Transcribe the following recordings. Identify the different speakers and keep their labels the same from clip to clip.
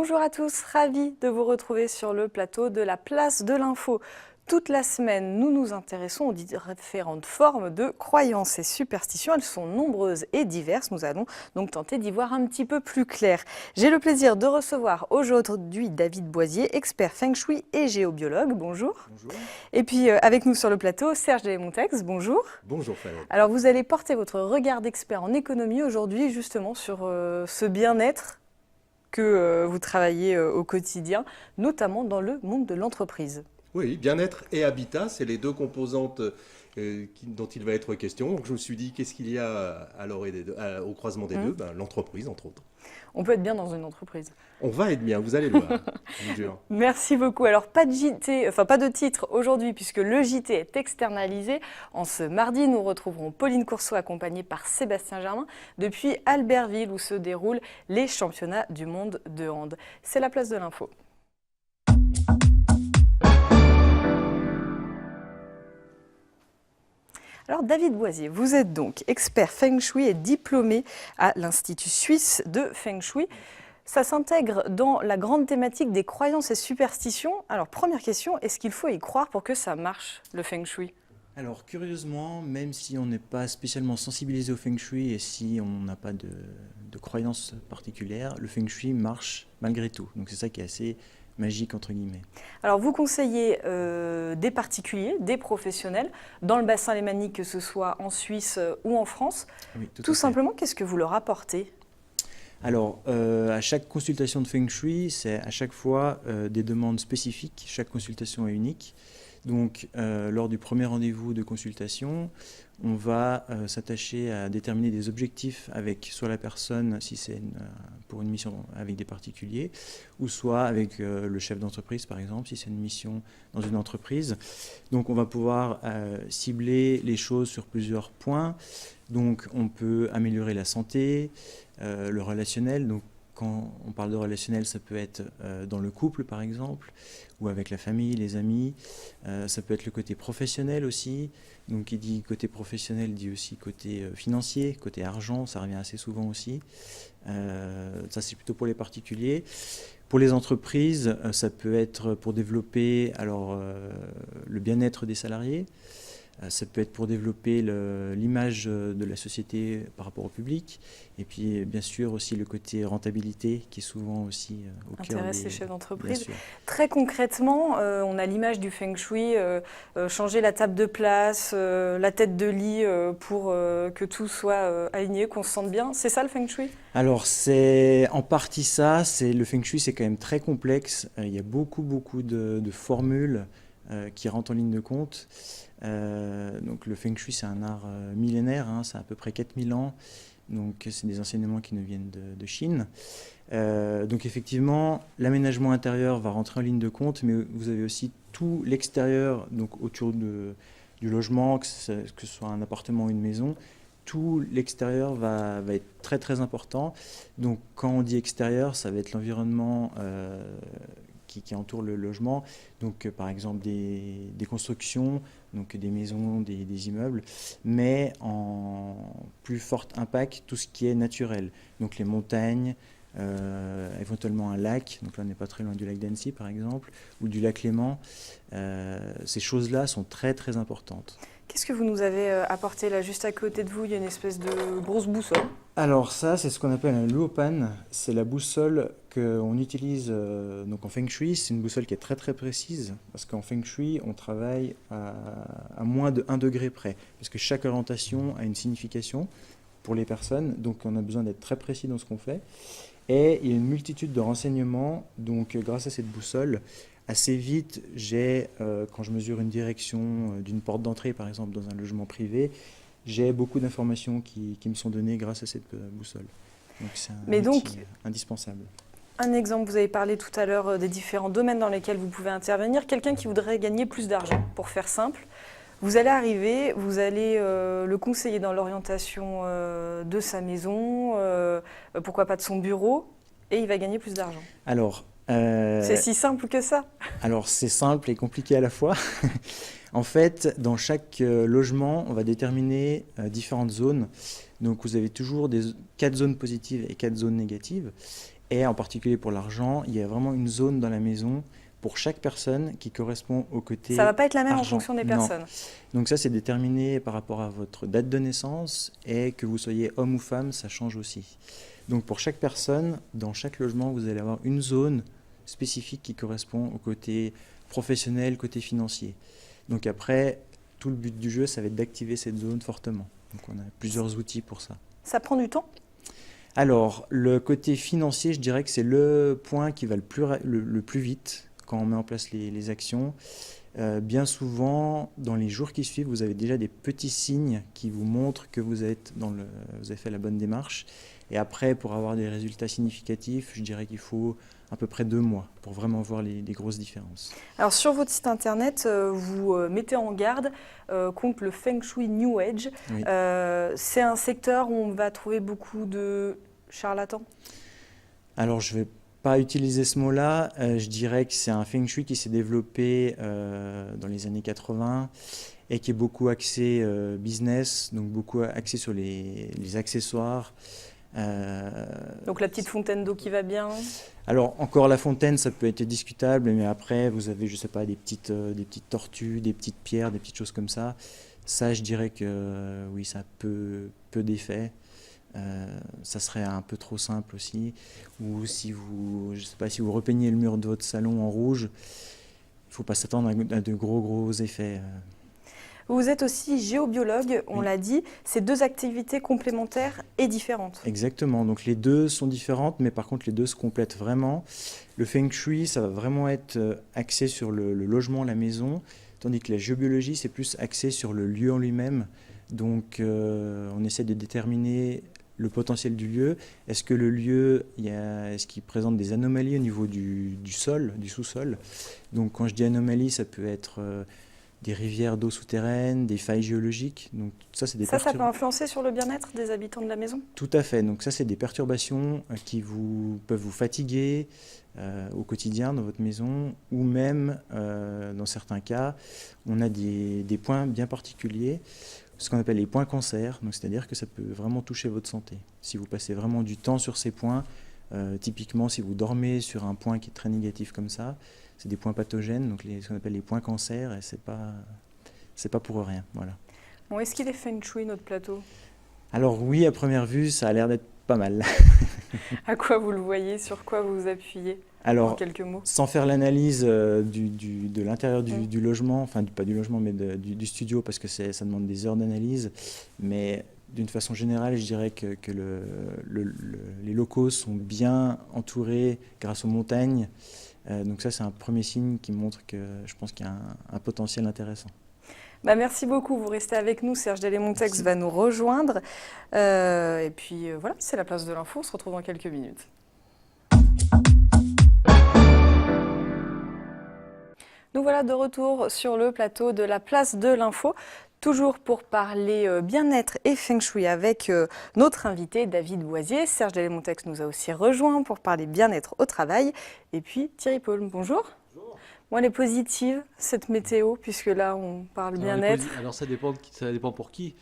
Speaker 1: Bonjour à tous, ravi de vous retrouver sur le plateau de la Place de l'Info. Toute la semaine, nous nous intéressons aux différentes formes de croyances et superstitions. Elles sont nombreuses et diverses. Nous allons donc tenter d'y voir un petit peu plus clair. J'ai le plaisir de recevoir aujourd'hui David Boisier, expert Feng Shui et géobiologue. Bonjour.
Speaker 2: Bonjour.
Speaker 1: Et puis avec nous sur le plateau, Serge Montex. Bonjour.
Speaker 2: Bonjour Fanny.
Speaker 1: Alors vous allez porter votre regard d'expert en économie aujourd'hui justement sur ce bien-être que vous travaillez au quotidien, notamment dans le monde de l'entreprise.
Speaker 2: Oui, bien-être et habitat, c'est les deux composantes dont il va être question. Donc je me suis dit, qu'est-ce qu'il y a au croisement des deux? L'entreprise, entre autres.
Speaker 1: On peut être bien dans une entreprise.
Speaker 2: On va être bien, vous allez le voir, je vous jure.
Speaker 1: Merci beaucoup. Alors pas de JT, enfin pas de titre aujourd'hui puisque le JT est externalisé. En ce mardi, nous retrouverons Pauline Courceau accompagnée par Sébastien Germain depuis Albertville où se déroulent les championnats du monde de hand. C'est la Place de l'Info. Alors David Boisier, vous êtes donc expert Feng Shui et diplômé à l'Institut suisse de Feng Shui. Ça s'intègre dans la grande thématique des croyances et superstitions. Alors première question, est-ce qu'il faut y croire pour que ça marche, le Feng Shui?
Speaker 3: Alors curieusement, même si on n'est pas spécialement sensibilisé au Feng Shui et si on n'a pas de croyances particulières, le Feng Shui marche malgré tout. Donc c'est ça qui est assez magique entre guillemets.
Speaker 1: Alors vous conseillez des particuliers, des professionnels, dans le bassin lémanique, que ce soit en Suisse ou en France.
Speaker 3: Oui,
Speaker 1: tout simplement, qu'est-ce que vous leur apportez?
Speaker 3: Alors, à chaque consultation de Feng Shui, c'est à chaque fois des demandes spécifiques. Chaque consultation est unique. Donc, lors du premier rendez-vous de consultation, on va s'attacher à déterminer des objectifs avec soit la personne, si c'est pour une mission avec des particuliers, ou soit avec le chef d'entreprise, par exemple, si c'est une mission dans une entreprise. Donc, on va pouvoir cibler les choses sur plusieurs points. Donc, on peut améliorer la santé, le relationnel. Donc, quand on parle de relationnel, ça peut être dans le couple, par exemple, ou avec la famille, les amis. Ça peut être le côté professionnel aussi. Donc, qui dit côté professionnel, dit aussi côté financier, côté argent, ça revient assez souvent aussi. Ça, c'est plutôt pour les particuliers. Pour les entreprises, ça peut être pour développer le bien-être des salariés. Ça peut être pour développer l'image de la société par rapport au public. Et puis, bien sûr, aussi le côté rentabilité qui est souvent aussi au cœur
Speaker 1: intéresse les chefs d'entreprise.
Speaker 3: Bien sûr.
Speaker 1: Très concrètement, on a l'image du Feng Shui, changer la table de place, la tête de lit pour que tout soit aligné, qu'on se sente bien. C'est ça le Feng Shui?
Speaker 3: Alors, c'est en partie ça. Le Feng Shui, c'est quand même très complexe. Il y a beaucoup de formules qui rentrent en ligne de compte. Donc le Feng Shui, c'est un art millénaire, hein, c'est à peu près 4000 ans, donc c'est des enseignements qui nous viennent de Chine. Donc effectivement, l'aménagement intérieur va rentrer en ligne de compte, mais vous avez aussi tout l'extérieur, donc autour du logement, que ce soit un appartement ou une maison. Tout l'extérieur va être très très important. Donc quand on dit extérieur, ça va être l'environnement qui entoure le logement, donc par exemple des constructions, donc des maisons, des immeubles, mais en plus fort impact tout ce qui est naturel, donc les montagnes, éventuellement un lac, donc là on n'est pas très loin du lac d'Annecy par exemple, ou du lac Léman. Ces choses-là sont très très importantes.
Speaker 1: Qu'est-ce que vous nous avez apporté là, juste à côté de vous? Il y a une espèce de grosse boussole.
Speaker 3: Alors ça, c'est ce qu'on appelle un luopan. C'est la boussole qu'on utilise donc en Feng Shui. C'est une boussole qui est très très précise parce qu'en Feng Shui, on travaille à moins de 1 degré près parce que chaque orientation a une signification pour les personnes. Donc on a besoin d'être très précis dans ce qu'on fait. Et il y a une multitude de renseignements. Donc grâce à cette boussole, assez vite, quand je mesure une direction d'une porte d'entrée, par exemple, dans un logement privé, j'ai beaucoup d'informations qui me sont données grâce à cette boussole. Donc c'est un outil indispensable.
Speaker 1: Un exemple, vous avez parlé tout à l'heure des différents domaines dans lesquels vous pouvez intervenir. Quelqu'un qui voudrait gagner plus d'argent, pour faire simple, vous allez arriver, vous allez le conseiller dans l'orientation de sa maison, pourquoi pas de son bureau, et il va gagner plus d'argent.
Speaker 3: Alors,
Speaker 1: c'est si simple que ça?
Speaker 3: Alors c'est simple et compliqué à la fois. En fait, dans chaque logement, on va déterminer différentes zones. Donc vous avez toujours 4 zones positives et 4 zones négatives. Et en particulier pour l'argent, il y a vraiment une zone dans la maison pour chaque personne qui correspond au côté
Speaker 1: Ça ne va pas être la même en
Speaker 3: argent.
Speaker 1: fonction des
Speaker 3: Non.
Speaker 1: personnes.
Speaker 3: Donc ça, c'est déterminé par rapport à votre date de naissance et que vous soyez homme ou femme, ça change aussi. Donc pour chaque personne, dans chaque logement, vous allez avoir une zone spécifique qui correspond au côté professionnel, côté financier. Donc après, tout le but du jeu, ça va être d'activer cette zone fortement. Donc on a plusieurs outils pour ça.
Speaker 1: Ça prend du temps?
Speaker 3: Alors, le côté financier, je dirais que c'est le point qui va le plus vite quand on met en place les actions. Bien souvent, dans les jours qui suivent, vous avez déjà des petits signes qui vous montrent que vous avez fait la bonne démarche. Et après, pour avoir des résultats significatifs, je dirais qu'il faut à peu près 2 mois pour vraiment voir les grosses différences.
Speaker 1: Alors sur votre site internet, vous mettez en garde contre le Feng Shui New Age.
Speaker 3: Oui.
Speaker 1: C'est un secteur où on va trouver beaucoup de charlatans?
Speaker 3: Alors, je ne vais pas utiliser ce mot-là. Je dirais que c'est un Feng Shui qui s'est développé dans les années 80 et qui est beaucoup axé business, donc beaucoup axé sur les accessoires.
Speaker 1: Donc la petite fontaine d'eau qui va bien?
Speaker 3: Alors, encore la fontaine, ça peut être discutable, mais après, vous avez, je sais pas, des petites tortues, des petites pierres, des petites choses comme ça. Ça, je dirais que oui, ça a peu d'effet. Ça serait un peu trop simple aussi. Ou si vous, je sais pas, si vous repeignez le mur de votre salon en rouge, il ne faut pas s'attendre à de gros effets.
Speaker 1: Vous êtes aussi géobiologue, on
Speaker 3: Oui.
Speaker 1: l'a dit. C'est 2 activités complémentaires et différentes.
Speaker 3: Exactement, donc les deux sont différentes, mais par contre les deux se complètent vraiment. Le Feng Shui, ça va vraiment être axé sur le logement, la maison, tandis que la géobiologie, c'est plus axé sur le lieu en lui-même. Donc on essaie de déterminer le potentiel du lieu. Est-ce que le lieu, est-ce qu'il présente des anomalies au niveau du sol, du sous-sol? Donc quand je dis anomalie, ça peut être des rivières d'eau souterraine, des failles géologiques. Donc ça, c'est des
Speaker 1: Ça peut influencer sur le bien-être des habitants de la maison?
Speaker 3: Tout à fait. Donc ça, c'est des perturbations qui peuvent vous fatiguer au quotidien dans votre maison, ou même, dans certains cas, on a des points bien particuliers, ce qu'on appelle les points cancer. Donc c'est-à-dire que ça peut vraiment toucher votre santé. Si vous passez vraiment du temps sur ces points, typiquement si vous dormez sur un point qui est très négatif comme ça, c'est des points pathogènes, donc ce qu'on appelle les points cancer, et c'est pas pour rien. Voilà.
Speaker 1: Bon, est-ce qu'il est Feng Shui notre plateau?
Speaker 3: Alors oui, à première vue, ça a l'air d'être pas mal.
Speaker 1: À quoi vous le voyez? Sur quoi vous vous appuyez? En
Speaker 3: Alors,
Speaker 1: quelques mots.
Speaker 3: sans faire l'analyse de l'intérieur du logement, enfin pas du logement, mais du studio, parce que ça demande des heures d'analyse, mais d'une façon générale, je dirais que les locaux sont bien entourés grâce aux montagnes. Donc ça, c'est un premier signe qui montre que je pense qu'il y a un potentiel intéressant.
Speaker 1: Merci beaucoup, vous restez avec nous, Serge Delay-Montex va nous rejoindre. Et puis voilà, c'est la place de l'info, on se retrouve dans quelques minutes. Nous voilà de retour sur le plateau de la place de l'info, toujours pour parler bien-être et Feng Shui avec notre invité David Boisier. Serge Delay-Montex nous a aussi rejoint pour parler bien-être au travail. Et puis Thierry Paul, bonjour. Moi, elle est positive, cette météo, puisque là, on parle bien-être.
Speaker 4: Alors, ça dépend pour qui.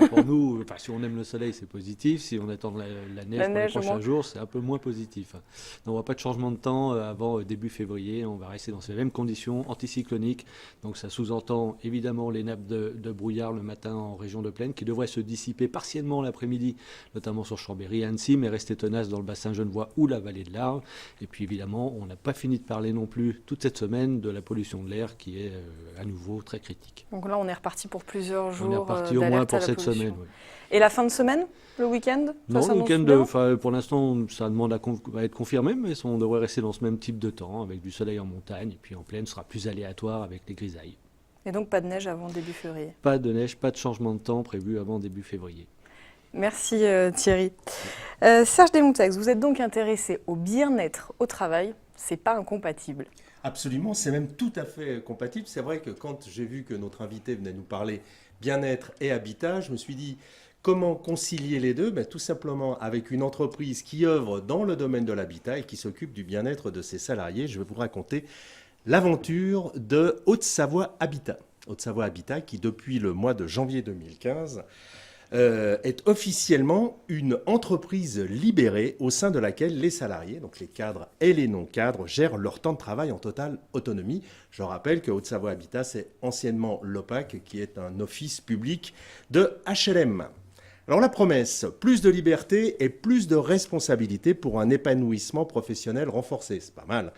Speaker 4: Pour nous, si on aime le soleil, c'est positif. Si on attend la neige pour les prochains jours, c'est un peu moins positif. Donc, on ne voit pas de changement de temps avant début février. On va rester dans ces mêmes conditions anticycloniques. Donc, ça sous-entend évidemment les nappes de brouillard le matin en région de plaine qui devraient se dissiper partiellement l'après-midi, notamment sur Chambéry et Annecy, mais rester tenaces dans le bassin genevois ou la vallée de l'Arve. Et puis, évidemment, on n'a pas fini de parler non plus toute cette semaine de la pollution de l'air qui est à nouveau très critique.
Speaker 1: Donc là, on est reparti pour plusieurs jours.
Speaker 4: On est reparti au moins pour cette semaine. Oui.
Speaker 1: Et la fin de semaine, le week-end?
Speaker 4: Non, le week-end, pour l'instant, ça demande à être confirmé, mais on devrait rester dans ce même type de temps, avec du soleil en montagne, et puis en plaine, ce sera plus aléatoire avec les grisailles.
Speaker 1: Et donc pas de neige avant début février?
Speaker 4: Pas de neige, pas de changement de temps prévu avant début février.
Speaker 1: Merci Thierry. Serge Delay-Montex, vous êtes donc intéressé au bien-être au travail, c'est pas incompatible?
Speaker 2: Absolument, c'est même tout à fait compatible. C'est vrai que quand j'ai vu que notre invité venait nous parler bien-être et habitat, je me suis dit comment concilier les deux? Tout simplement avec une entreprise qui œuvre dans le domaine de l'habitat et qui s'occupe du bien-être de ses salariés. Je vais vous raconter l'aventure de Haute-Savoie Habitat. Haute-Savoie Habitat qui, depuis le mois de janvier 2015, est officiellement une entreprise libérée au sein de laquelle les salariés, donc les cadres et les non-cadres, gèrent leur temps de travail en totale autonomie. Je rappelle que Haute-Savoie Habitat, c'est anciennement l'OPAC, qui est un office public de HLM. Alors la promesse, plus de liberté et plus de responsabilité pour un épanouissement professionnel renforcé, c'est pas mal.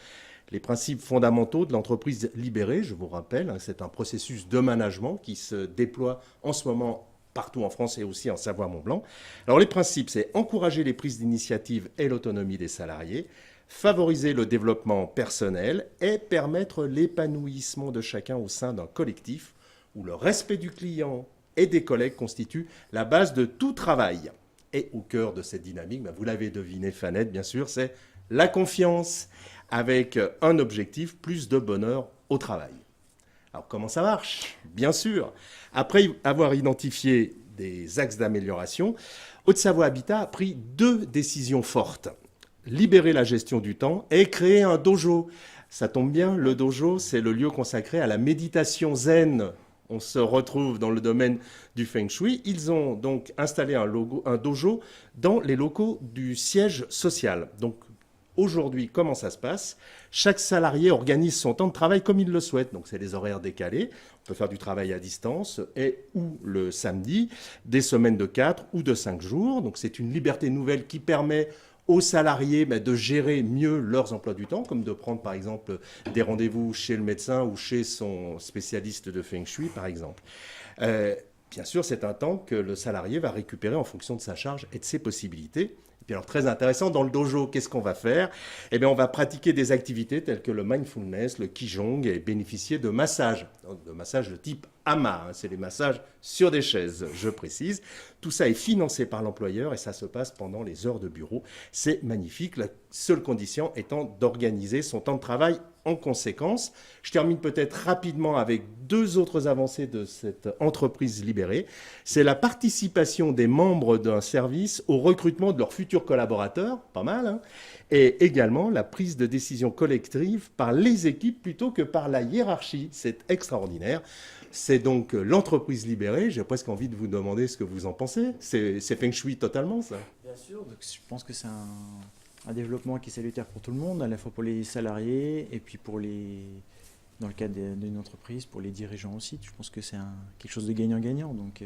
Speaker 2: Les principes fondamentaux de l'entreprise libérée, je vous rappelle, c'est un processus de management qui se déploie en ce moment partout en France et aussi en Savoie-Mont-Blanc. Alors les principes, c'est encourager les prises d'initiative et l'autonomie des salariés, favoriser le développement personnel et permettre l'épanouissement de chacun au sein d'un collectif où le respect du client et des collègues constitue la base de tout travail. Et au cœur de cette dynamique, vous l'avez deviné, Fanette, bien sûr, c'est la confiance avec un objectif, plus de bonheur au travail. Alors comment ça marche? Bien sûr, après avoir identifié des axes d'amélioration, Haute-Savoie Habitat a pris 2 décisions fortes. Libérer la gestion du temps et créer un dojo. Ça tombe bien, le dojo, c'est le lieu consacré à la méditation zen. On se retrouve dans le domaine du Feng Shui. Ils ont donc installé un dojo dans les locaux du siège social. Donc aujourd'hui, comment ça se passe? Chaque salarié organise son temps de travail comme il le souhaite. Donc c'est les horaires décalés. On peut faire du travail à distance et ou le samedi, des semaines de 4 ou de 5 jours. Donc c'est une liberté nouvelle qui permet aux salariés de gérer mieux leurs emplois du temps, comme de prendre par exemple des rendez-vous chez le médecin ou chez son spécialiste de Feng Shui par exemple. Bien sûr, c'est un temps que le salarié va récupérer en fonction de sa charge et de ses possibilités. Et puis alors, très intéressant, dans le dojo, qu'est-ce qu'on va faire? Eh bien, on va pratiquer des activités telles que le mindfulness, le qigong et bénéficier de massages de type Ama. C'est les massages sur des chaises, je précise. Tout ça est financé par l'employeur et ça se passe pendant les heures de bureau. C'est magnifique, la seule condition étant d'organiser son temps de travail en conséquence. Je termine peut-être rapidement avec 2 autres avancées de cette entreprise libérée. C'est la participation des membres d'un service au recrutement de leurs futurs collaborateurs, pas mal, hein, et également la prise de décision collective par les équipes plutôt que par la hiérarchie. C'est extraordinaire. C'est donc l'entreprise libérée. J'ai presque envie de vous demander ce que vous en pensez. C'est Feng Shui totalement, ça?
Speaker 3: Bien sûr, donc je pense que c'est un développement qui est salutaire pour tout le monde, à la fois pour les salariés et puis dans le cadre d'une entreprise, pour les dirigeants aussi. Je pense que c'est quelque chose de gagnant-gagnant, donc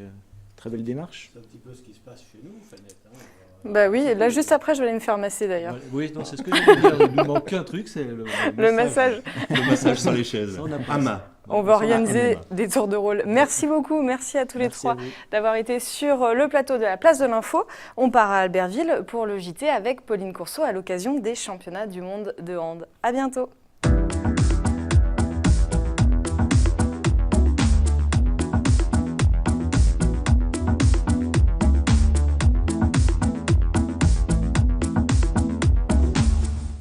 Speaker 3: très belle démarche.
Speaker 5: C'est un petit peu ce qui se passe chez nous, Fanette.
Speaker 1: Bah oui, là juste après je vais aller me faire masser d'ailleurs.
Speaker 4: Oui, non, c'est ce que je veux dire. Il nous manque qu'un truc, c'est le
Speaker 1: massage.
Speaker 2: Le massage sur les chaises. Ama.
Speaker 1: On va organiser des tours de rôle. Merci beaucoup, merci à tous les 3 d'avoir été sur le plateau de la Place de l'Info. On part à Albertville pour le JT avec Pauline Courceau à l'occasion des championnats du monde de hand. À bientôt.